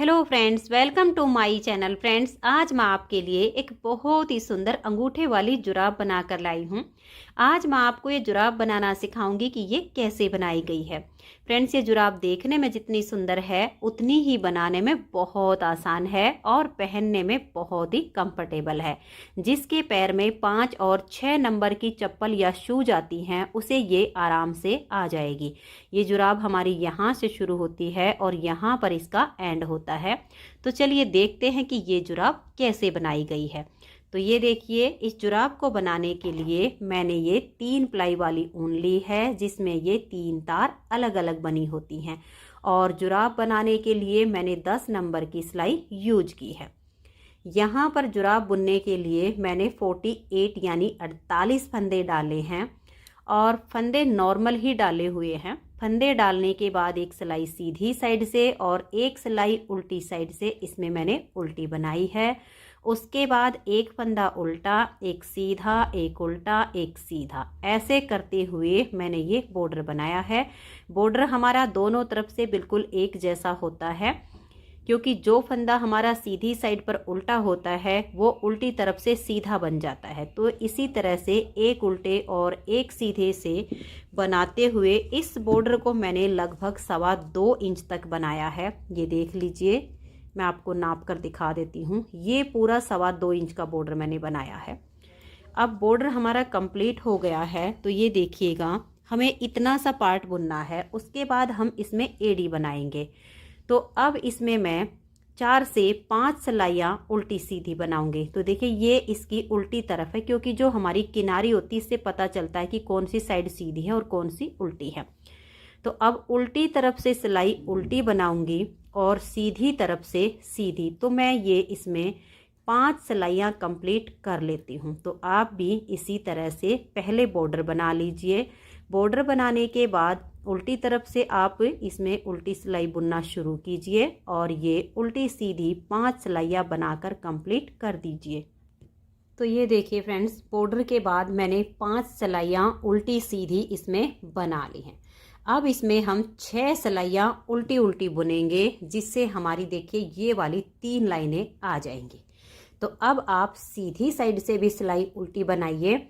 Hello friends, welcome to my channel. Friends, आज मैं आपके लिए एक बहुत ही सुंदर अंगूठे वाली जुराब बनाकर लाई हूँ। आज मैं आपको ये जुराब बनाना सिखाऊंगी कि ये कैसे बनाई गई है। फ्रेंड्स, ये जुराब देखने में जितनी सुंदर है उतनी ही बनाने में बहुत आसान है और पहनने में बहुत ही कंफर्टेबल है। जिसके पैर में 5 और 6 नंबर की चप्पल या शूज आती हैं उसे ये आराम से आ जाएगी। ये जुराब हमारी यहाँ से शुरू होती है और यहाँ पर इसका एंड होता है। तो चलिए देखते हैं कि ये जुराब कैसे बनाई गई है। तो ये देखिए, इस जुराब को बनाने के लिए मैंने ये 3 प्लाई वाली ऊन ली है, जिसमें ये 3 तार अलग अलग बनी होती हैं। और जुराब बनाने के लिए मैंने 10 नंबर की सिलाई यूज की है। यहाँ पर जुराब बुनने के लिए मैंने 48 यानी 48 फंदे डाले हैं और फंदे नॉर्मल ही डाले हुए हैं। फंदे डालने के बाद एक सिलाई सीधी साइड से और एक सिलाई उल्टी साइड से इसमें मैंने उल्टी बनाई है। उसके बाद एक फंदा उल्टा, एक सीधा, एक उल्टा, एक सीधा, ऐसे करते हुए मैंने ये बॉर्डर बनाया है। बॉर्डर हमारा दोनों तरफ से बिल्कुल एक जैसा होता है, क्योंकि जो फंदा हमारा सीधी साइड पर उल्टा होता है वो उल्टी तरफ से सीधा बन जाता है। तो इसी तरह से एक उल्टे और एक सीधे से बनाते हुए इस बॉर्डर को मैंने लगभग 2.25 इंच तक बनाया है। ये देख लीजिए, मैं आपको नाप कर दिखा देती हूँ। ये पूरा 2.25 इंच का बॉर्डर मैंने बनाया है। अब बॉर्डर हमारा कंप्लीट हो गया है। तो ये देखिएगा, हमें इतना सा पार्ट बुनना है। उसके बाद हम इसमें एडी बनाएंगे। तो अब इसमें मैं 4 से 5 सिलाइयाँ उल्टी सीधी बनाऊंगी। तो देखिए, ये इसकी उल्टी तरफ है, क्योंकि जो हमारी किनारी होती है इससे पता चलता है कि कौन सी साइड सीधी है और कौन सी उल्टी है। तो अब उल्टी तरफ से सिलाई उल्टी बनाऊंगी और सीधी तरफ से सीधी। तो मैं ये इसमें 5 सिलाइयाँ कंप्लीट कर लेती हूँ। तो आप भी इसी तरह से पहले बॉर्डर बना लीजिए। बॉर्डर बनाने के बाद उल्टी तरफ से आप इसमें उल्टी सिलाई बुनना शुरू कीजिए और ये उल्टी सीधी 5 सिलाइयाँ बनाकर कंप्लीट कर दीजिए। तो ये देखिए फ्रेंड्स, बॉर्डर के बाद मैंने 5 सिलाइयाँ उल्टी सीधी इसमें बना ली हैं। अब इसमें हम 6 सिलाइयाँ उल्टी उल्टी बुनेंगे, जिससे हमारी देखिए ये वाली 3 लाइनें आ जाएंगी। तो अब आप सीधी साइड से भी सिलाई उल्टी बनाइए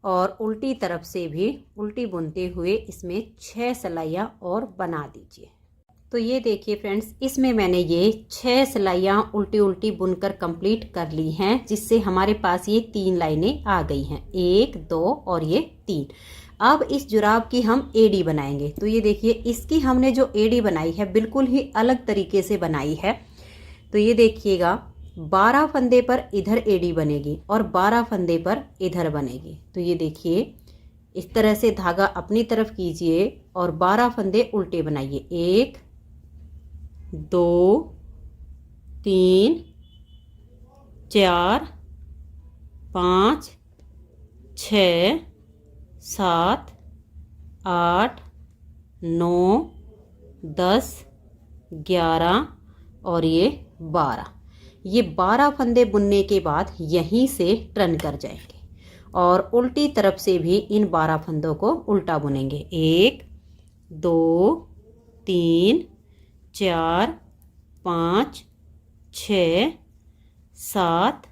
और उल्टी तरफ से भी उल्टी बुनते हुए इसमें 6 सिलाइयाँ और बना दीजिए। तो ये देखिए फ्रेंड्स, इसमें मैंने ये 6 सिलाइयाँ उल्टी उल्टी बुनकर कंप्लीट कर ली हैं, जिससे हमारे पास ये 3 लाइनें आ गई हैं, 1 2 और ये 3। अब इस जुराब की हम एडी बनाएंगे। तो ये देखिए, इसकी हमने जो एडी बनाई है बिल्कुल ही अलग तरीके से बनाई है। तो ये देखिएगा, 12 फंदे पर इधर एडी बनेगी और 12 फंदे पर इधर बनेगी। तो ये देखिए, इस तरह से धागा अपनी तरफ कीजिए और 12 फंदे उल्टे बनाइए। 1 2 3 4 5 6 7 8 9 10 11 और ये 12। ये 12 फंदे बुनने के बाद यहीं से टर्न कर जाएंगे और उल्टी तरफ से भी इन 12 फंदों को उल्टा बुनेंगे। 1 2 3 4 5 6 7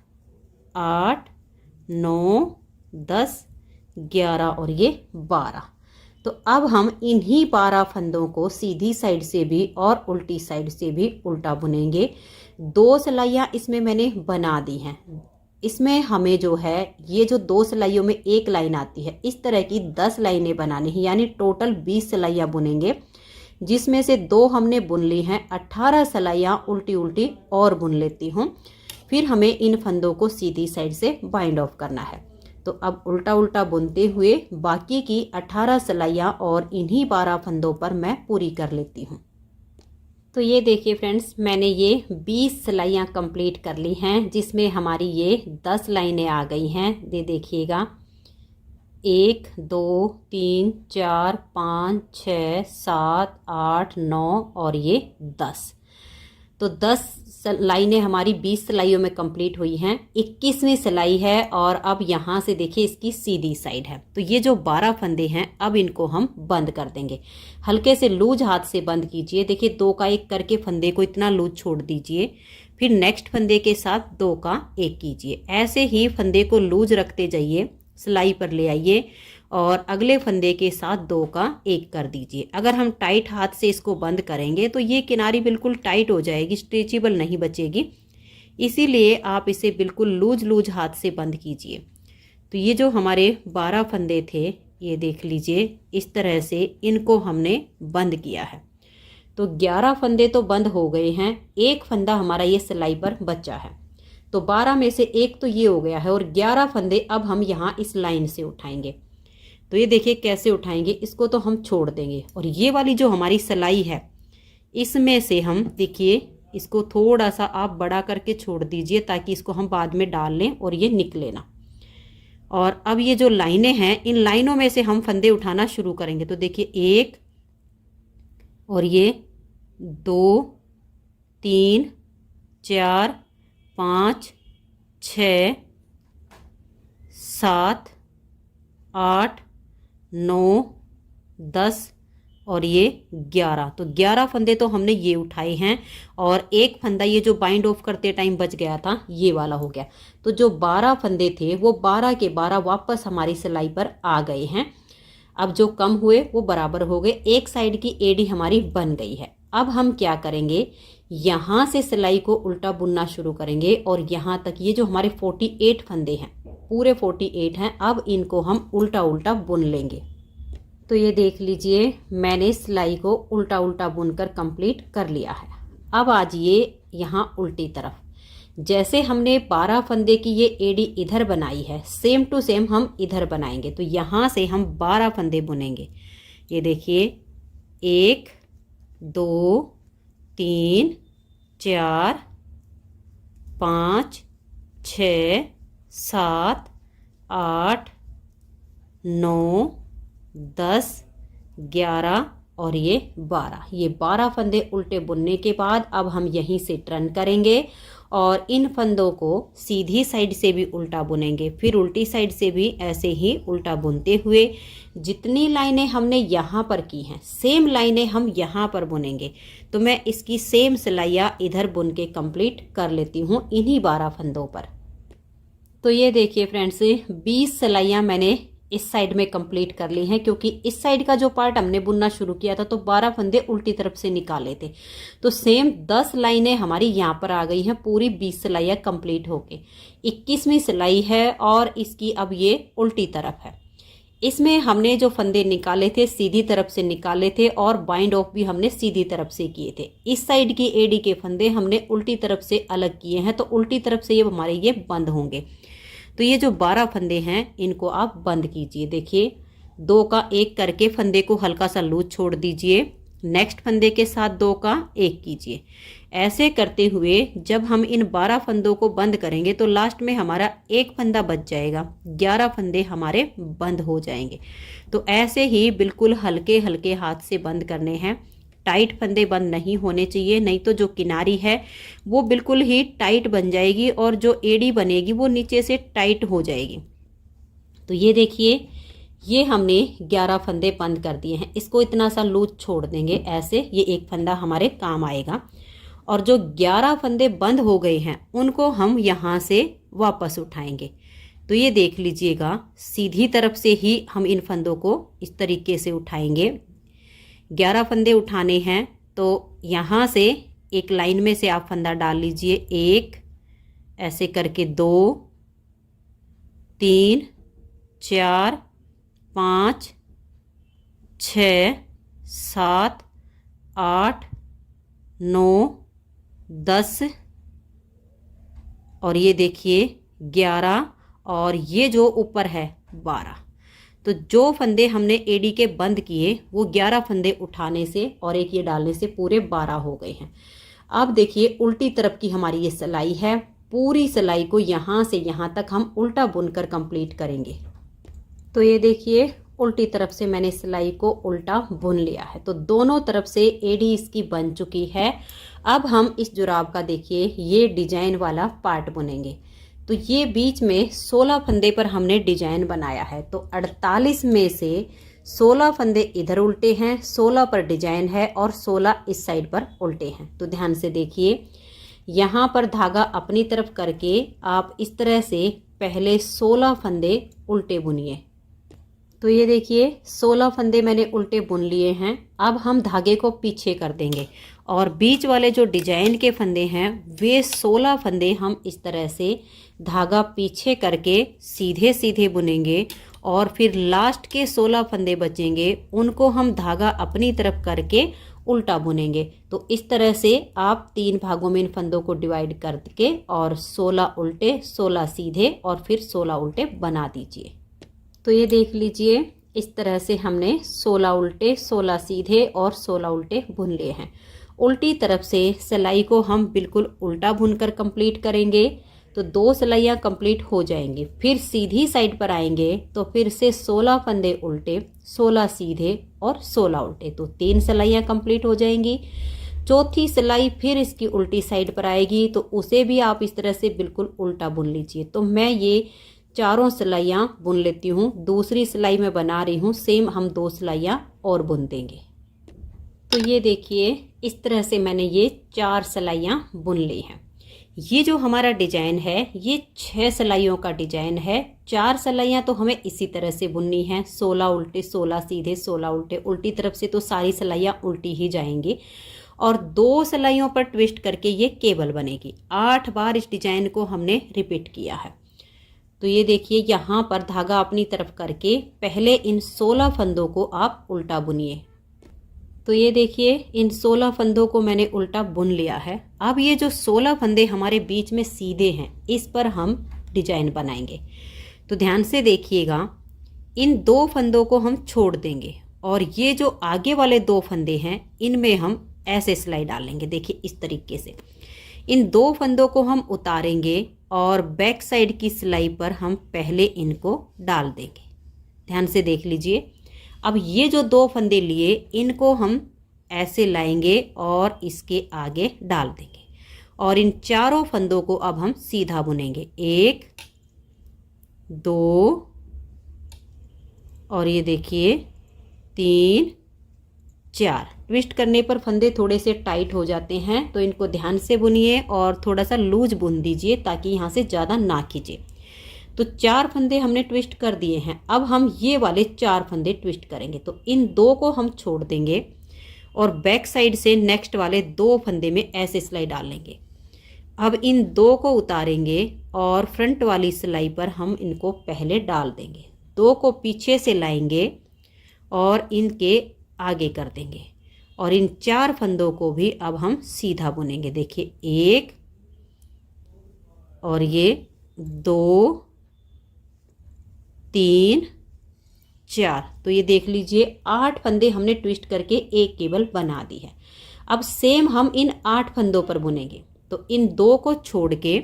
8 9 10 11 और ये 12। तो अब हम इन्हीं 12 फंदों को सीधी साइड से भी और उल्टी साइड से भी उल्टा बुनेंगे। 2 सिलाइयाँ इसमें मैंने बना दी हैं। इसमें हमें जो है ये जो 2 सिलाइयों में एक लाइन आती है, इस तरह की 10 लाइनें बनानी है, यानी टोटल 20 सिलाइयाँ बुनेंगे, जिसमें से 2 हमने बुन ली हैं। 18 सिलाइयाँ उल्टी उल्टी और बुन लेती हूँ। फिर हमें इन फंदों को सीधी साइड से बाइंड ऑफ करना है। तो अब उल्टा उल्टा बुनते हुए बाकी की 18 सिलाइयाँ और इन्हीं 12 फंदों पर मैं पूरी कर लेती हूँ। तो ये देखिए फ्रेंड्स, मैंने ये 20 सिलाइयाँ कंप्लीट कर ली हैं, जिसमें हमारी ये 10 लाइनें आ गई हैं। ये देखिएगा, 1 2 3 4 5 6 7 8 9 और ये 10। तो 10 लाइनें हमारी 20 सिलाइयों में कंप्लीट हुई हैं। 21वीं सिलाई है और अब यहाँ से देखिए इसकी सीधी साइड है। तो ये जो 12 फंदे हैं अब इनको हम बंद कर देंगे। हल्के से लूज हाथ से बंद कीजिए। देखिए 2 का 1 करके फंदे को इतना लूज छोड़ दीजिए। फिर नेक्स्ट फंदे के साथ 2 का 1 कीजिए। ऐसे ही फंदे को लूज रखते जाइए, सिलाई पर ले आइए और अगले फंदे के साथ 2 का 1 कर दीजिए। अगर हम टाइट हाथ से इसको बंद करेंगे तो ये किनारी बिल्कुल टाइट हो जाएगी, स्ट्रेचेबल नहीं बचेगी। इसीलिए आप इसे बिल्कुल लूज हाथ से बंद कीजिए। तो ये जो हमारे 12 फंदे थे, ये देख लीजिए इस तरह से इनको हमने बंद किया है। तो 11 फंदे तो बंद हो गए हैं, 1 फंदा हमारा ये सिलाई पर बचा है। तो 12 में से 1 तो ये हो गया है और 11 फंदे अब हम यहाँ इस लाइन से उठाएंगे। तो ये देखिए कैसे उठाएंगे, इसको तो हम छोड़ देंगे और ये वाली जो हमारी सिलाई है इसमें से हम देखिए इसको थोड़ा सा आप बड़ा करके छोड़ दीजिए ताकि इसको हम बाद में डाल लें और ये निकले ना। और अब ये जो लाइनें हैं इन लाइनों में से हम फंदे उठाना शुरू करेंगे। तो देखिए 1 और ये 2 3 4 5 6 7 8 9 10 और ये 11। तो 11 फंदे तो हमने ये उठाए हैं और 1 फंदा ये जो बाइंड ऑफ करते टाइम बच गया था ये वाला हो गया। तो जो 12 फंदे थे वो 12 के 12 वापस हमारी सिलाई पर आ गए हैं। अब जो कम हुए वो बराबर हो गए, एक साइड की एड़ी हमारी बन गई है। अब हम क्या करेंगे, यहाँ से सिलाई को उल्टा बुनना शुरू करेंगे और यहाँ तक ये जो हमारे 48 फंदे हैं, पूरे 48 हैं, अब इनको हम उल्टा बुन लेंगे। तो ये देख लीजिए मैंने सिलाई को उल्टा बुनकर कंप्लीट कर लिया है। अब आ जाइए यहाँ उल्टी तरफ। जैसे हमने 12 फंदे की ये एड़ी इधर बनाई है, सेम टू सेम हम इधर बनाएंगे। तो यहाँ से हम 12 फंदे बुनेंगे। ये देखिए 1 2 3 4 5 6 7 8 9 10 11 और ये 12। ये 12 फंदे उल्टे बुनने के बाद अब हम यहीं से टर्न करेंगे और इन फंदों को सीधी साइड से भी उल्टा बुनेंगे, फिर उल्टी साइड से भी ऐसे ही उल्टा बुनते हुए जितनी लाइनें हमने यहाँ पर की हैं सेम लाइनें हम यहाँ पर बुनेंगे। तो मैं इसकी सेम सिलाइयाँ इधर बुन के कंप्लीट कर लेती हूँ इन्हीं 12 फंदों पर। तो ये देखिए फ्रेंड्स 20 सिलाइयाँ मैंने इस साइड में कंप्लीट कर ली हैं, क्योंकि इस साइड का जो पार्ट हमने बुनना शुरू किया था तो 12 फंदे उल्टी तरफ से निकाले थे। तो सेम 10 लाइनें हमारी यहाँ पर आ गई हैं, पूरी 20 सिलाइयाँ कंप्लीट होके 21वीं सिलाई है और इसकी अब ये उल्टी तरफ है। इसमें हमने जो फंदे निकाले थे सीधी तरफ से निकाले थे और बाइंड ऑफ भी हमने सीधी तरफ से किए थे। इस साइड की एडी के फंदे हमने उल्टी तरफ से अलग किए हैं, तो उल्टी तरफ से ये हमारे ये बंद होंगे। तो ये जो 12 फंदे हैं इनको आप बंद कीजिए। देखिए 2 का 1 करके फंदे को हल्का सा लूज छोड़ दीजिए, नेक्स्ट फंदे के साथ 2 का 1 कीजिए। ऐसे करते हुए जब हम इन 12 फंदों को बंद करेंगे तो लास्ट में हमारा 1 फंदा बच जाएगा, 11 फंदे हमारे बंद हो जाएंगे। तो ऐसे ही बिल्कुल हल्के हल्के हाथ से बंद करने हैं, टाइट फंदे बंद नहीं होने चाहिए, नहीं तो जो किनारी है वो बिल्कुल ही टाइट बन जाएगी और जो एड़ी बनेगी वो नीचे से टाइट हो जाएगी। तो ये देखिए ये हमने 11 फंदे बंद कर दिए हैं, इसको इतना सा लूज छोड़ देंगे ऐसे, ये 1 फंदा हमारे काम आएगा। और जो 11 फंदे बंद हो गए हैं उनको हम यहाँ से वापस उठाएंगे। तो ये देख लीजिएगा सीधी तरफ से ही हम इन फंदों को इस तरीके से उठाएंगे। 11 फंदे उठाने हैं तो यहाँ से एक लाइन में से आप फंदा डाल लीजिए, 1 ऐसे करके 2 3 4 5 6 7 8 9 10 और ये देखिए 11 और ये जो ऊपर है 12। तो जो फंदे हमने एडी के बंद किए वो 11 फंदे उठाने से और एक ये डालने से पूरे 12 हो गए हैं। अब देखिए उल्टी तरफ की हमारी ये सिलाई है, पूरी सिलाई को यहाँ से यहाँ तक हम उल्टा बुनकर कंप्लीट करेंगे। तो ये देखिए उल्टी तरफ से मैंने सिलाई को उल्टा बुन लिया है, तो दोनों तरफ से एडी इसकी बन चुकी है। अब हम इस जुराब का देखिए ये डिजाइन वाला पार्ट बुनेंगे। तो ये बीच में 16 फंदे पर हमने डिजाइन बनाया है। तो 48 में से 16 फंदे इधर उल्टे हैं, 16 पर डिजाइन है और 16 इस साइड पर उल्टे हैं। तो ध्यान से देखिए, यहाँ पर धागा अपनी तरफ करके आप इस तरह से पहले 16 फंदे उल्टे बुनिए। तो ये देखिए 16 फंदे मैंने उल्टे बुन लिए हैं। अब हम धागे को पीछे कर देंगे और बीच वाले जो डिजाइन के फंदे हैं वे 16 फंदे हम इस तरह से धागा पीछे करके सीधे सीधे बुनेंगे और फिर लास्ट के 16 फंदे बचेंगे उनको हम धागा अपनी तरफ करके उल्टा बुनेंगे। तो इस तरह से आप 3 भागों में इन फंदों को डिवाइड करके और 16 उल्टे 16 सीधे और फिर 16 उल्टे बना दीजिए। तो ये देख लीजिए इस तरह से हमने 16 उल्टे 16 सीधे और 16 उल्टे बुन लिए हैं। उल्टी तरफ से सिलाई को हम बिल्कुल उल्टा बुनकर कंप्लीट करेंगे तो 2 सिलाइयाँ कंप्लीट हो जाएंगी। फिर सीधी साइड पर आएंगे तो फिर से 16 फंदे उल्टे 16 सीधे और 16 उल्टे, तो 3 सिलाइयाँ कंप्लीट हो जाएंगी। चौथी सिलाई फिर इसकी उल्टी साइड पर आएगी तो उसे भी आप इस तरह से बिल्कुल उल्टा बुन लीजिए। तो मैं ये चारों सिलाइयाँ बुन लेती हूँ। दूसरी सिलाई में बना रही हूँ, सेम हम 2 सिलाइयाँ और बुन देंगे। तो ये देखिए इस तरह से मैंने ये 4 सिलाइयाँ बुन ली हैं। ये जो हमारा डिजाइन है ये 6 सिलाइयों का डिजाइन है। 4 सिलाइयाँ तो हमें इसी तरह से बुननी है, 16 उल्टे 16 सीधे 16 उल्टे। उल्टी तरफ से तो सारी सिलाइयाँ उल्टी ही जाएंगी और 2 सिलाइयों पर ट्विस्ट करके ये केबल बनेगी। 8 बार इस डिजाइन को हमने रिपीट किया है। तो ये देखिए यहाँ पर धागा अपनी तरफ करके पहले इन 16 फंदों को आप उल्टा बुनिए। तो ये देखिए इन 16 फंदों को मैंने उल्टा बुन लिया है। अब ये जो 16 फंदे हमारे बीच में सीधे हैं इस पर हम डिजाइन बनाएंगे। तो ध्यान से देखिएगा, इन 2 फंदों को हम छोड़ देंगे और ये जो आगे वाले 2 फंदे हैं इनमें हम ऐसे सिलाई डालेंगे। देखिए इस तरीके से इन 2 फंदों को हम उतारेंगे और बैक साइड की सिलाई पर हम पहले इनको डाल देंगे। ध्यान से देख लीजिए। अब ये जो 2 फंदे लिए इनको हम ऐसे लाएंगे और इसके आगे डाल देंगे और इन चारों फंदों को अब हम सीधा बुनेंगे। 1 2 और ये देखिए 3 4। ट्विस्ट करने पर फंदे थोड़े से टाइट हो जाते हैं तो इनको ध्यान से बुनिए और थोड़ा सा लूज बुन दीजिए ताकि यहाँ से ज़्यादा ना खींचे। तो 4 फंदे हमने ट्विस्ट कर दिए हैं। अब हम ये वाले 4 फंदे ट्विस्ट करेंगे। तो इन 2 को हम छोड़ देंगे और बैक साइड से नेक्स्ट वाले 2 फंदे में ऐसे सिलाई डाल लेंगे। अब इन 2 को उतारेंगे और फ्रंट वाली सिलाई पर हम इनको पहले डाल देंगे। 2 को पीछे से लाएंगे और इनके आगे कर देंगे और इन 4 फंदों को भी अब हम सीधा बुनेंगे। देखिए 1 और ये 2 3 4। तो ये देख लीजिए 8 फंदे हमने ट्विस्ट करके एक केबल बना दी है। अब सेम हम इन 8 फंदों पर बुनेंगे। तो इन 2 को छोड़ के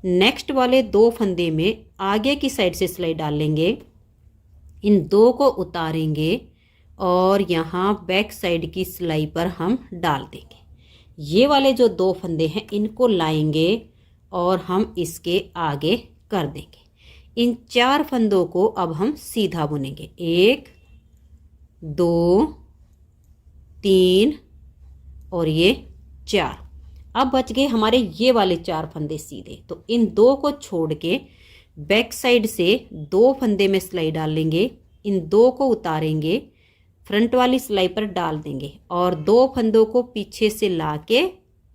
नेक्स्ट वाले 2 फंदे में आगे की साइड से सिलाई डाल लेंगे। इन 2 को उतारेंगे और यहाँ बैक साइड की सिलाई पर हम डाल देंगे। ये वाले जो 2 फंदे हैं इनको लाएंगे और हम इसके आगे कर देंगे। इन 4 फंदों को अब हम सीधा बुनेंगे। 1 2 3 और ये 4। अब बच गए हमारे ये वाले 4 फंदे सीधे। तो इन 2 को छोड़ के बैक साइड से 2 फंदे में सिलाई डाल लेंगे। इन 2 को उतारेंगे, फ्रंट वाली सिलाई पर डाल देंगे और 2 फंदों को पीछे से लाके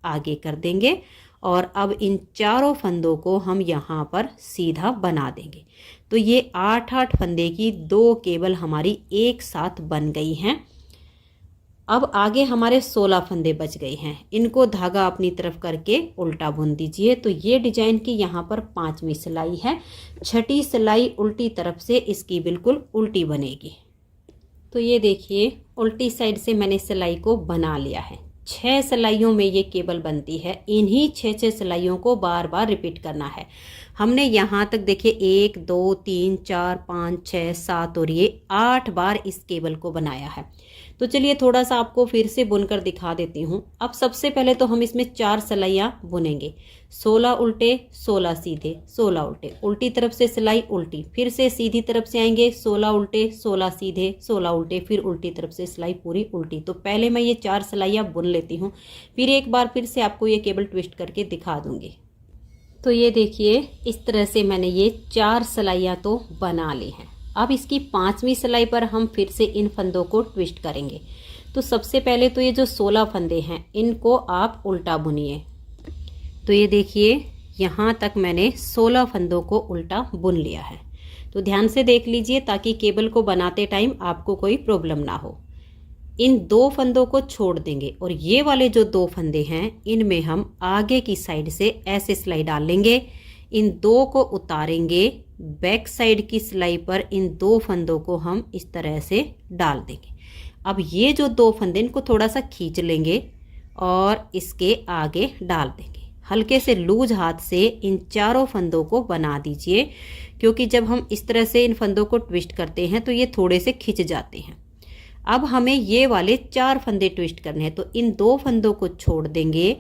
आगे कर देंगे और अब इन चारों फंदों को हम यहाँ पर सीधा बना देंगे। तो ये 8-8 फंदे की 2 केबल हमारी एक साथ बन गई हैं। अब आगे हमारे 16 फंदे बच गए हैं। इनको धागा अपनी तरफ करके उल्टा बुन दीजिए। तो ये डिजाइन की यहाँ पर 5वीं सिलाई है। 6ठी सिलाई उल्टी तरफ से इसकी बिल्कुल उल्टी बनेगी। तो ये देखिए उल्टी साइड से मैंने सिलाई को बना लिया है। 6 सिलाइयों में ये केबल बनती है। इन्हीं 6 सिलाइयों को बार बार रिपीट करना है। हमने यहाँ तक देखिए 1 2 3 4 5 6 7 और ये 8 बार इस केबल को बनाया है। तो चलिए थोड़ा सा आपको फिर से बुनकर दिखा देती हूँ। अब सबसे पहले तो हम इसमें 4 सिलाइयाँ बुनेंगे, 16 उल्टे 16 सीधे 16 उल्टे, उल्टी तरफ से सिलाई उल्टी, फिर से सीधी तरफ से आएंगे 16 उल्टे 16 सीधे 16 उल्टे, फिर उल्टी तरफ से सिलाई पूरी उल्टी। तो पहले मैं ये 4 सिलाइयाँ बुन लेती हूँ, फिर एक बार फिर से आपको ये केबल ट्विस्ट करके दिखा दूँगी। तो ये देखिए इस तरह से मैंने ये 4 सिलाइयाँ तो बना ली हैं। अब इसकी 5वीं सिलाई पर हम फिर से इन फंदों को ट्विस्ट करेंगे। तो सबसे पहले तो ये जो 16 फंदे हैं इनको आप उल्टा बुनिए। तो ये देखिए यहाँ तक मैंने 16 फंदों को उल्टा बुन लिया है। तो ध्यान से देख लीजिए ताकि केबल को बनाते टाइम आपको कोई प्रॉब्लम ना हो। इन 2 फंदों को छोड़ देंगे और ये वाले जो 2 फंदे हैं इनमें हम आगे की साइड से ऐसे सिलाई डाल लेंगे। इन 2 को उतारेंगे, बैक साइड की सिलाई पर इन 2 फंदों को हम इस तरह से डाल देंगे। अब ये जो 2 फंदे इनको थोड़ा सा खींच लेंगे और इसके आगे डाल देंगे। हल्के से लूज हाथ से इन चारों फंदों को बना दीजिए, क्योंकि जब हम इस तरह से इन फंदों को ट्विस्ट करते हैं तो ये थोड़े से खिंच जाते हैं। अब हमें ये वाले 4 फंदे ट्विस्ट करने हैं। तो इन 2 फंदों को छोड़ देंगे,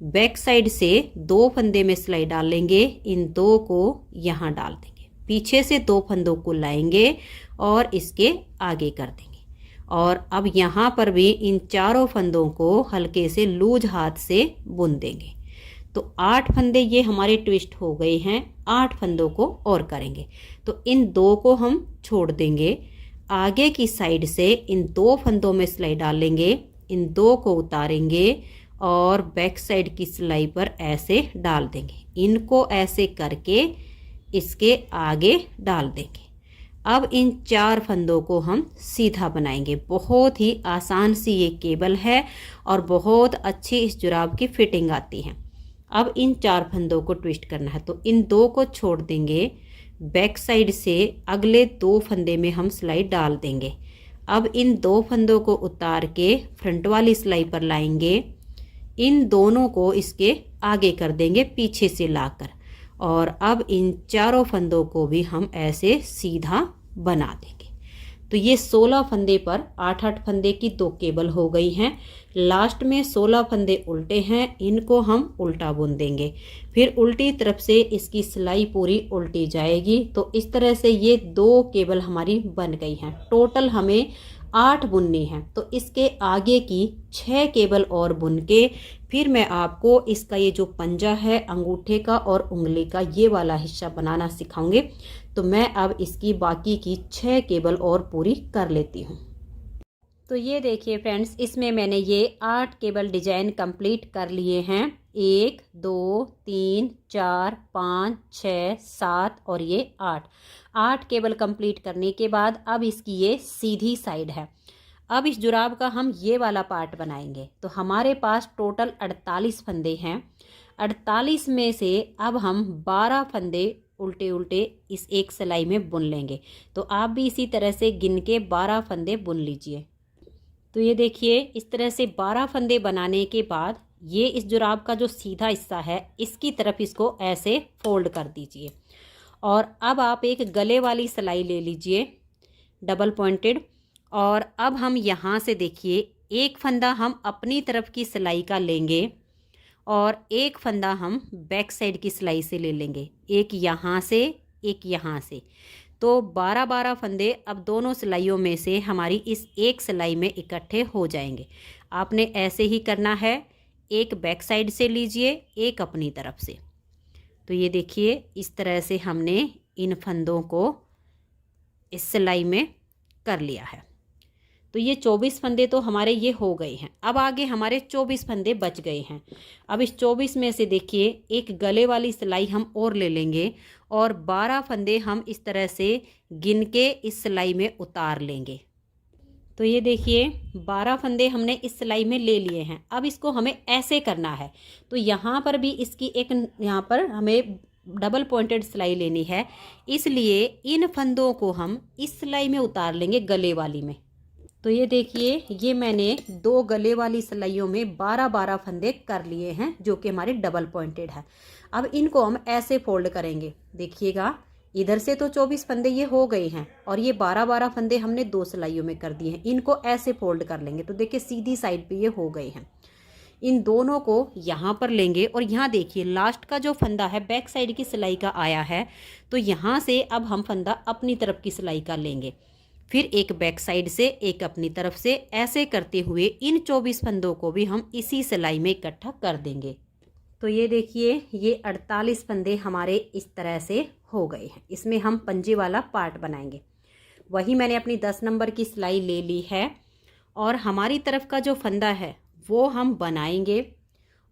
बैक साइड से 2 फंदे में सिलाई डाल लेंगे, इन 2 को यहाँ डाल देंगे, पीछे से 2 फंदों को लाएंगे और इसके आगे कर देंगे। और अब यहाँ पर भी इन चारों फंदों को हल्के से लूज हाथ से बुन देंगे। तो 8 फंदे ये हमारे ट्विस्ट हो गए हैं, 8 फंदों को और करेंगे। तो इन 2 को हम छोड़ देंगे, आगे की साइड से इन 2 फंदों में सिलाई डालेंगे, इन 2 को उतारेंगे और बैक साइड की सिलाई पर ऐसे डाल देंगे। इनको ऐसे करके इसके आगे डाल देंगे। अब इन 4 फंदों को हम सीधा बनाएंगे। बहुत ही आसान सी ये केबल है और बहुत अच्छी इस जुराब की फिटिंग आती है। अब इन 4 फंदों को ट्विस्ट करना है। तो इन 2 को छोड़ देंगे, बैक साइड से अगले 2 फंदे में हम सिलाई डाल देंगे। अब इन 2 फंदों को उतार के फ्रंट वाली सिलाई पर लाएंगे, इन दोनों को इसके आगे कर देंगे पीछे से लाकर, और अब इन चारों फंदों को भी हम ऐसे सीधा बना देंगे। तो ये 16 फंदे पर 8-8 फंदे की 2 केबल हो गई हैं। लास्ट में 16 फंदे उल्टे हैं, इनको हम उल्टा बुन देंगे, फिर उल्टी तरफ से इसकी सिलाई पूरी उल्टी जाएगी। तो इस तरह से ये 2 केबल हमारी बन गई हैं। टोटल हमें 8 बुननी है। तो इसके आगे की 6 केबल और बुन के फिर मैं आपको इसका ये जो पंजा है अंगूठे का और उंगली का ये वाला हिस्सा बनाना सिखाऊंगी। तो मैं अब इसकी बाकी की 6 केबल और पूरी कर लेती हूँ। तो ये देखिए फ्रेंड्स, इसमें मैंने ये 8 केबल डिजाइन कंप्लीट कर लिए हैं। 1 2 3 4 5 6 7 और ये 8 केबल कंप्लीट करने के बाद अब इसकी ये सीधी साइड है। अब इस जुराब का हम ये वाला पार्ट बनाएंगे। तो हमारे पास टोटल 48 फंदे हैं। 48 में से अब हम 12 फंदे उल्टे उल्टे इस एक सिलाई में बुन लेंगे। तो आप भी इसी तरह से गिन के 12 फंदे बुन लीजिए। तो ये देखिए इस तरह से 12 फंदे बनाने के बाद ये इस जुराब का जो सीधा हिस्सा है इसकी तरफ इसको ऐसे फोल्ड कर दीजिए। और अब आप एक गले वाली सिलाई ले लीजिए डबल पॉइंटेड, और अब हम यहाँ से देखिए एक फंदा हम अपनी तरफ की सिलाई का लेंगे और एक फंदा हम बैक साइड की सिलाई से ले लेंगे, एक यहाँ से एक यहाँ से। तो 12-12 फंदे अब दोनों सिलाइयों में से हमारी इस एक सिलाई में इकट्ठे हो जाएंगे। आपने ऐसे ही करना है, एक बैक साइड से लीजिए एक अपनी तरफ से। तो ये देखिए इस तरह से हमने इन फंदों को इस सिलाई में कर लिया है। तो ये 24 फंदे तो हमारे ये हो गए हैं। अब आगे हमारे 24 फंदे बच गए हैं। अब इस 24 में से देखिए एक गले वाली सिलाई हम और ले लेंगे और 12 फंदे हम इस तरह से गिन के इस सिलाई में उतार लेंगे। तो ये देखिए 12 फंदे हमने इस सिलाई में ले लिए हैं। अब इसको हमें ऐसे करना है। तो यहाँ पर भी इसकी एक यहाँ पर हमें डबल पॉइंटेड सिलाई लेनी है, इसलिए इन फंदों को हम इस सिलाई में उतार लेंगे गले वाली में। तो ये देखिए ये मैंने 2 गले वाली सिलाइयों में 12-12 फंदे कर लिए हैं जो कि हमारे डबल पॉइंटेड है। अब इनको हम ऐसे फोल्ड करेंगे। देखिएगा इधर से तो 24 फंदे ये हो गए हैं और ये 12-12 फंदे हमने 2 सिलाइयों में कर दिए हैं। इनको ऐसे फोल्ड कर लेंगे तो देखिए सीधी साइड पे ये हो गए हैं। इन दोनों को यहाँ पर लेंगे और यहाँ देखिए लास्ट का जो फंदा है बैक साइड की सिलाई का आया है, तो यहाँ से अब हम फंदा अपनी तरफ की सिलाई का लेंगे, फिर एक बैक साइड से एक अपनी तरफ से, ऐसे करते हुए इन 24 फंदों को भी हम इसी सिलाई में इकट्ठा कर देंगे। तो ये देखिए ये 48 फंदे हमारे इस तरह से हो गए हैं। इसमें हम पंजे वाला पार्ट बनाएंगे। वही मैंने अपनी 10 नंबर की सिलाई ले ली है और हमारी तरफ का जो फंदा है वो हम बनाएंगे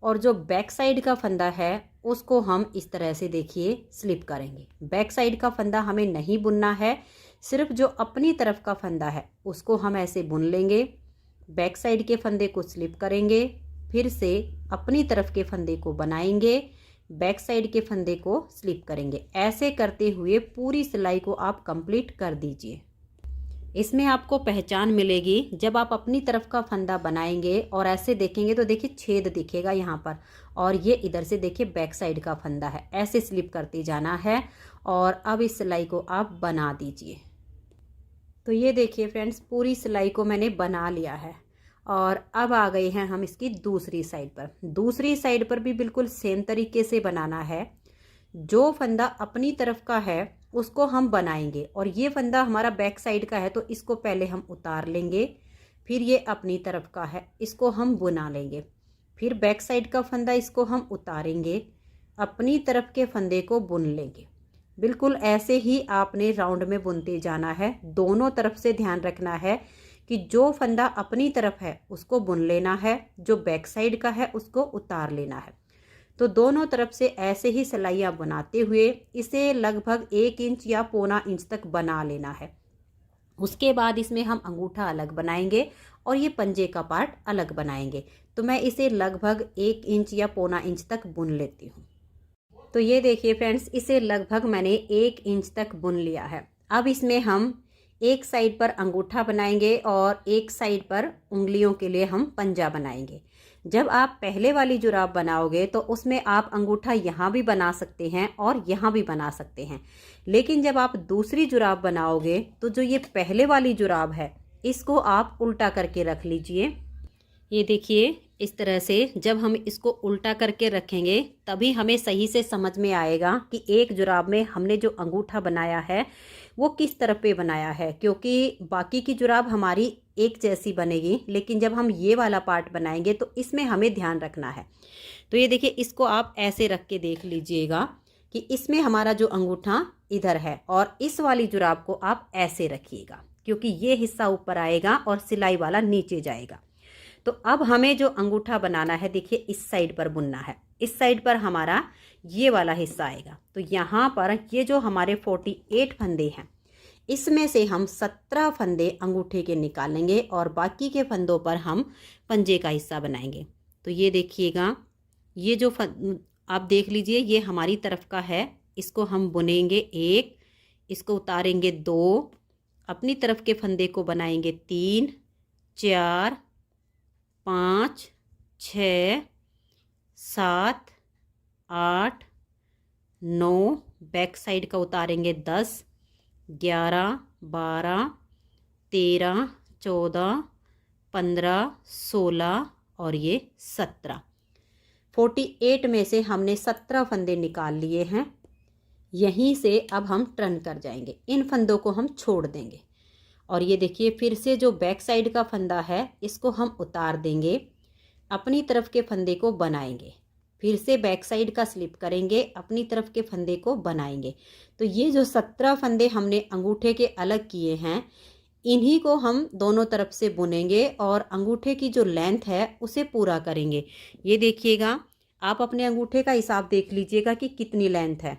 और जो बैक साइड का फंदा है उसको हम इस तरह से देखिए स्लिप करेंगे। बैक साइड का फंदा हमें नहीं बुनना है, सिर्फ जो अपनी तरफ का फंदा है उसको हम ऐसे बुन लेंगे। बैक साइड के फंदे को स्लिप करेंगे, फिर से अपनी तरफ के फंदे को बनाएंगे, बैक साइड के फंदे को स्लिप करेंगे। ऐसे करते हुए पूरी सिलाई को आप कंप्लीट कर दीजिए। इसमें आपको पहचान मिलेगी जब आप अपनी तरफ का फंदा बनाएंगे और ऐसे देखेंगे तो देखिए छेद दिखेगा यहाँ पर, और ये इधर से देखिए बैक साइड का फंदा है। ऐसे स्लिप करते जाना है और अब इस सिलाई को आप बना दीजिए। तो ये देखिए फ्रेंड्स पूरी सिलाई को मैंने बना लिया है और अब आ गए हैं हम इसकी दूसरी साइड पर। दूसरी साइड पर भी बिल्कुल सेम तरीके से बनाना है। जो फंदा अपनी तरफ का है उसको हम बनाएंगे और ये फंदा हमारा बैक साइड का है तो इसको पहले हम उतार लेंगे, फिर ये अपनी तरफ का है इसको हम बुना लेंगे, फिर बैक साइड का फंदा इसको हम उतारेंगे, अपनी तरफ के फंदे को बुन लेंगे। बिल्कुल ऐसे ही आपने राउंड में बुनते जाना है। दोनों तरफ से ध्यान रखना है कि जो फंदा अपनी तरफ है उसको बुन लेना है, जो बैक साइड का है उसको उतार लेना है। तो दोनों तरफ से ऐसे ही सिलाइयाँ बनाते हुए इसे लगभग 1 इंच या पौना इंच तक बना लेना है। उसके बाद इसमें हम अंगूठा अलग बनाएंगे और ये पंजे का पार्ट अलग बनाएंगे। तो मैं इसे लगभग 1 इंच या पौना इंच तक बुन लेती हूँ। तो ये देखिए फ्रेंड्स इसे लगभग मैंने 1 इंच तक बुन लिया है। अब इसमें हम एक साइड पर अंगूठा बनाएंगे और एक साइड पर उंगलियों के लिए हम पंजा बनाएंगे। जब आप पहले वाली जुराब बनाओगे तो उसमें आप अंगूठा यहाँ भी बना सकते हैं और यहाँ भी बना सकते हैं, लेकिन जब आप दूसरी जुराब बनाओगे तो जो ये पहले वाली जुराब है इसको आप उल्टा करके रख लीजिए। ये देखिए इस तरह से जब हम इसको उल्टा करके रखेंगे तभी हमें सही से समझ में आएगा कि एक जुराब में हमने जो अंगूठा बनाया है वो किस तरफ पे बनाया है, क्योंकि बाकी की जुराब हमारी एक जैसी बनेगी, लेकिन जब हम ये वाला पार्ट बनाएंगे तो इसमें हमें ध्यान रखना है। तो ये देखिए इसको आप ऐसे रख के देख लीजिएगा कि इसमें हमारा जो अंगूठा इधर है और इस वाली जुराब को आप ऐसे रखिएगा, क्योंकि ये हिस्सा ऊपर आएगा और सिलाई वाला नीचे जाएगा। तो अब हमें जो अंगूठा बनाना है देखिए इस साइड पर बुनना है। इस साइड पर हमारा ये वाला हिस्सा आएगा। तो यहाँ पर ये जो हमारे 48 फंदे हैं इसमें से हम 17 फंदे अंगूठे के निकालेंगे और बाकी के फंदों पर हम पंजे का हिस्सा बनाएंगे। तो ये देखिएगा ये जो आप देख लीजिए ये हमारी तरफ का है, इसको हम बुनेंगे 1, इसको उतारेंगे 2, अपनी तरफ के फंदे को बनाएंगे 3, 4, 5, 6, 7, 8, 9, बैक साइड का उतारेंगे 10, 11, 12, 13, 14, 15, 16 और ये 17। 48 में से हमने 17 फंदे निकाल लिए हैं। यहीं से अब हम टर्न कर जाएंगे, इन फंदों को हम छोड़ देंगे और ये देखिए फिर से जो बैक साइड का फंदा है इसको हम उतार देंगे, अपनी तरफ के फंदे को बनाएंगे, फिर से बैक साइड का स्लिप करेंगे, अपनी तरफ के फंदे को बनाएंगे। तो ये जो 17 फंदे हमने अंगूठे के अलग किए हैं इन्हीं को हम दोनों तरफ से बुनेंगे और अंगूठे की जो लेंथ है उसे पूरा करेंगे। ये देखिएगा आप अपने अंगूठे का हिसाब देख लीजिएगा कि कितनी लेंथ है।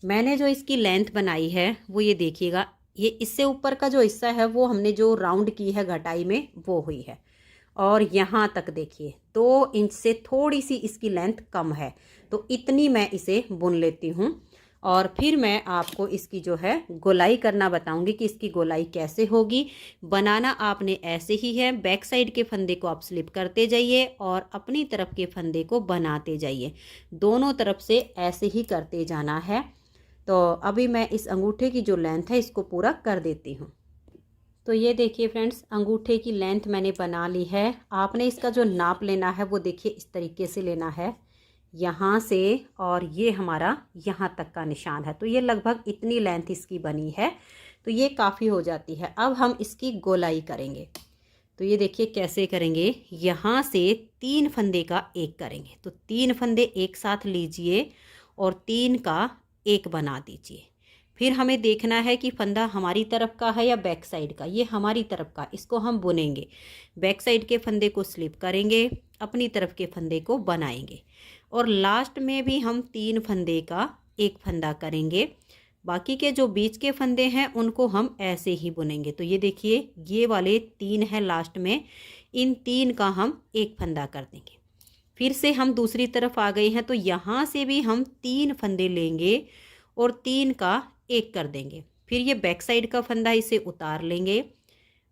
मैंने जो इसकी लेंथ बनाई है वो ये देखिएगा, ये इससे ऊपर का जो हिस्सा है वो हमने जो राउंड की है घटाई में वो हुई है और यहाँ तक देखिए 2 इंच से थोड़ी सी इसकी लेंथ कम है। तो इतनी मैं इसे बुन लेती हूँ और फिर मैं आपको इसकी जो है गोलाई करना बताऊंगी कि इसकी गोलाई कैसे होगी। बनाना आपने ऐसे ही है, बैक साइड के फंदे को आप स्लिप करते जाइए और अपनी तरफ के फंदे को बनाते जाइए, दोनों तरफ से ऐसे ही करते जाना है। तो अभी मैं इस अंगूठे की जो लेंथ है इसको पूरा कर देती हूँ। तो ये देखिए फ्रेंड्स, अंगूठे की लेंथ मैंने बना ली है। आपने इसका जो नाप लेना है वो देखिए इस तरीके से लेना है, यहाँ से और ये हमारा यहाँ तक का निशान है। तो ये लगभग इतनी लेंथ इसकी बनी है, तो ये काफ़ी हो जाती है। अब हम इसकी गोलाई करेंगे। तो ये देखिए कैसे करेंगे, यहाँ से 3 फंदे का एक करेंगे। तो 3 फंदे एक साथ लीजिए और 3 का एक बना दीजिए। फिर हमें देखना है कि फंदा हमारी तरफ का है या बैक साइड का। ये हमारी तरफ का, इसको हम बुनेंगे। बैक साइड के फंदे को स्लिप करेंगे, अपनी तरफ के फंदे को बनाएंगे और लास्ट में भी हम 3 फंदे का एक फंदा करेंगे। बाकी के जो बीच के फंदे हैं उनको हम ऐसे ही बुनेंगे। तो ये देखिए ये वाले 3 हैं लास्ट में, इन 3 का हम एक फंदा कर देंगे। फिर से हम दूसरी तरफ आ गए हैं, तो यहाँ से भी हम 3 फंदे लेंगे और 3 का एक कर देंगे। फिर ये बैक साइड का फंदा इसे उतार लेंगे,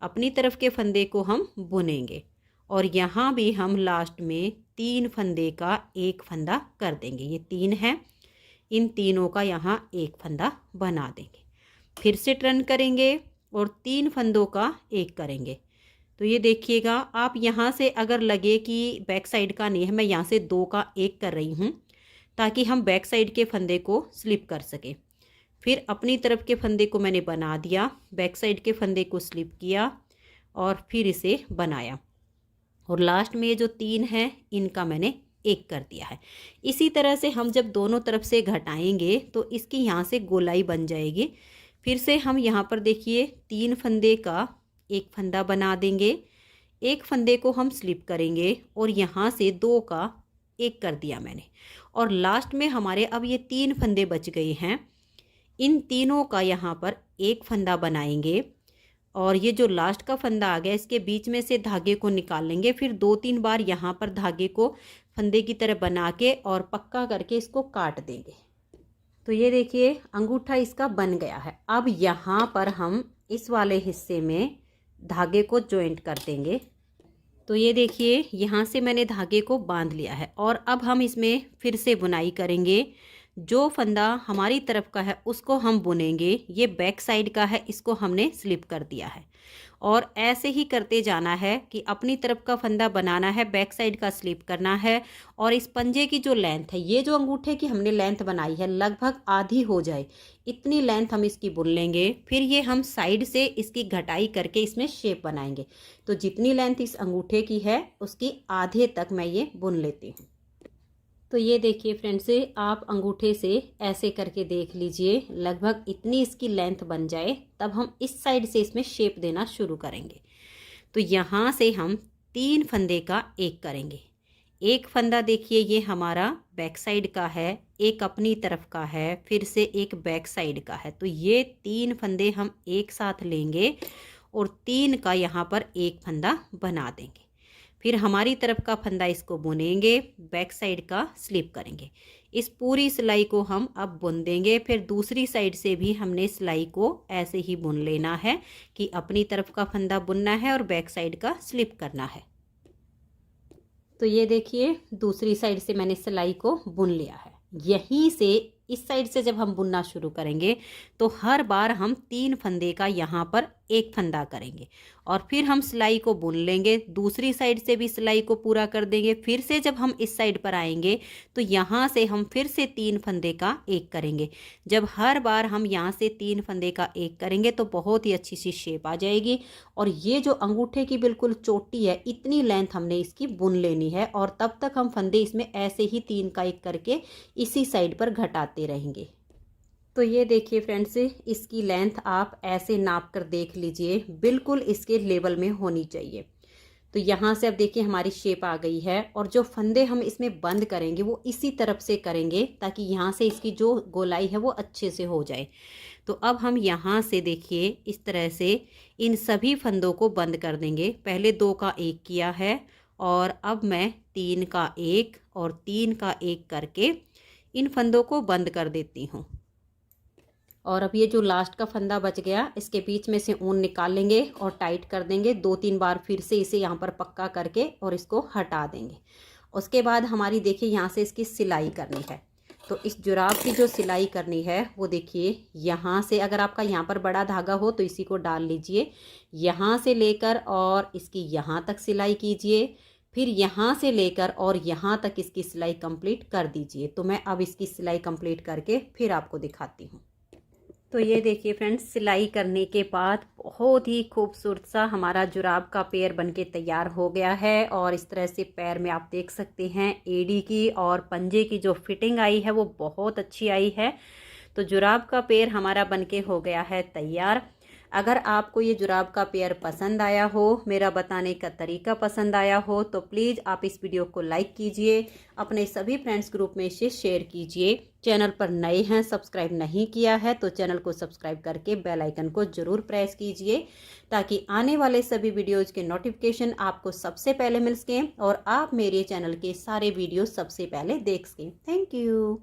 अपनी तरफ के फंदे को हम बुनेंगे और यहाँ भी हम लास्ट में 3 फंदे का एक फंदा कर देंगे। ये 3 हैं, इन तीनों का यहाँ एक फंदा बना देंगे। फिर से टर्न करेंगे और 3 फंदों का एक करेंगे। तो ये देखिएगा आप यहाँ से अगर लगे कि बैक साइड का नहीं है, मैं यहाँ से 2 का एक कर रही हूँ ताकि हम बैक साइड के फंदे को स्लिप कर सकें। फिर अपनी तरफ के फंदे को मैंने बना दिया, बैक साइड के फंदे को स्लिप किया और फिर इसे बनाया और लास्ट में ये जो 3 हैं इनका मैंने एक कर दिया है। इसी तरह से हम जब दोनों तरफ से घटाएंगे तो इसकी यहाँ से गोलाई बन जाएगी। फिर से हम यहाँ पर देखिए 3 फंदे का एक फंदा बना देंगे, एक फंदे को हम स्लिप करेंगे और यहाँ से 2 का एक कर दिया मैंने और लास्ट में हमारे अब ये 3 फंदे बच गए हैं। इन तीनों का यहाँ पर एक फंदा बनाएंगे और ये जो लास्ट का फंदा आ गया इसके बीच में से धागे को निकाल लेंगे। फिर 2-3 बार यहाँ पर धागे को फंदे की तरह बना के और पक्का करके इसको काट देंगे। तो ये देखिए अंगूठा इसका बन गया है। अब यहाँ पर हम इस वाले हिस्से में धागे को जॉइंट कर देंगे। तो ये देखिए यहाँ से मैंने धागे को बांध लिया है और अब हम इसमें फिर से बुनाई करेंगे। जो फंदा हमारी तरफ का है उसको हम बुनेंगे, ये बैक साइड का है इसको हमने स्लिप कर दिया है और ऐसे ही करते जाना है कि अपनी तरफ का फंदा बनाना है, बैक साइड का स्लिप करना है और इस पंजे की जो लेंथ है, ये जो अंगूठे की हमने लेंथ बनाई है लगभग आधी हो जाए इतनी लेंथ हम इसकी बुन लेंगे। फिर ये हम साइड से इसकी घटाई करके इसमें शेप बनाएंगे। तो जितनी लेंथ इस अंगूठे की है उसकी आधे तक मैं ये बुन लेती हूँ। तो ये देखिए फ्रेंड्स, आप अंगूठे से ऐसे करके देख लीजिए, लगभग इतनी इसकी लेंथ बन जाए तब हम इस साइड से इसमें शेप देना शुरू करेंगे। तो यहाँ से हम 3 फंदे का एक करेंगे। एक फंदा देखिए ये हमारा बैक साइड का है, एक अपनी तरफ का है, फिर से एक बैक साइड का है। तो ये 3 फंदे हम एक साथ लेंगे और 3 का यहाँ पर एक फंदा बना देंगे। फिर हमारी तरफ का फंदा इसको बुनेंगे, बैक साइड का स्लिप करेंगे। इस पूरी सिलाई को हम अब बुन देंगे। फिर दूसरी साइड से भी हमने सिलाई को ऐसे ही बुन लेना है कि अपनी तरफ का फंदा बुनना है और बैक साइड का स्लिप करना है। तो ये देखिए दूसरी साइड से मैंने सिलाई को बुन लिया है। यहीं से इस साइड से जब हम बुनना शुरू करेंगे तो हर बार हम 3 फंदे का यहाँ पर एक फंदा करेंगे और फिर हम सिलाई को बुन लेंगे, दूसरी साइड से भी सिलाई को पूरा कर देंगे। फिर से जब हम इस साइड पर आएंगे तो यहाँ से हम फिर से 3 फंदे का एक करेंगे। जब हर बार हम यहाँ से 3 फंदे का एक करेंगे तो बहुत ही अच्छी सी शेप आ जाएगी। और ये जो अंगूठे की बिल्कुल चोटी है इतनी लेंथ हमने इसकी बुन लेनी है और तब तक हम फंदे इसमें ऐसे ही 3 का एक करके इसी साइड पर घटाते रहेंगे। तो ये देखिए फ्रेंड्स, इसकी लेंथ आप ऐसे नाप कर देख लीजिए, बिल्कुल इसके लेवल में होनी चाहिए। तो यहाँ से अब देखिए हमारी शेप आ गई है और जो फंदे हम इसमें बंद करेंगे वो इसी तरफ से करेंगे ताकि यहाँ से इसकी जो गोलाई है वो अच्छे से हो जाए। तो अब हम यहाँ से देखिए इस तरह से इन सभी फंदों को बंद कर देंगे। पहले 2 का एक किया है और अब मैं 3 का एक और 3 का एक करके इन फंदों को बंद कर देती हूँ। और अब ये जो लास्ट का फंदा बच गया इसके बीच में से ऊन निकाल लेंगे और टाइट कर देंगे। 2-3 बार फिर से इसे यहाँ पर पक्का करके और इसको हटा देंगे। उसके बाद हमारी देखिए यहाँ से इसकी सिलाई करनी है। तो इस जुराब की जो सिलाई करनी है वो देखिए, यहाँ से अगर आपका यहाँ पर बड़ा धागा हो तो इसी को डाल लीजिए, यहाँ से लेकर और इसकी यहाँ तक सिलाई कीजिए, फिर यहाँ से लेकर और यहाँ तक इसकी सिलाई कंप्लीट कर दीजिए। तो मैं अब इसकी सिलाई कंप्लीट करके फिर आपको दिखाती हूँ। तो ये देखिए फ्रेंड्स, सिलाई करने के बाद बहुत ही खूबसूरत सा हमारा जुराब का पैर बनके तैयार हो गया है। और इस तरह से पैर में आप देख सकते हैं एड़ी की और पंजे की जो फिटिंग आई है वो बहुत अच्छी आई है। तो जुराब का पैर हमारा बनके हो गया है तैयार। अगर आपको ये जुराब का पेयर पसंद आया हो, मेरा बताने का तरीका पसंद आया हो, तो प्लीज़ आप इस वीडियो को लाइक कीजिए, अपने सभी फ्रेंड्स ग्रुप में इसे शेयर कीजिए। चैनल पर नए हैं, सब्सक्राइब नहीं किया है तो चैनल को सब्सक्राइब करके बेल आइकन को ज़रूर प्रेस कीजिए, ताकि आने वाले सभी वीडियोज़ के नोटिफिकेशन आपको सबसे पहले मिल सकें और आप मेरे चैनल के सारे वीडियो सबसे पहले देख सकें। Thank you.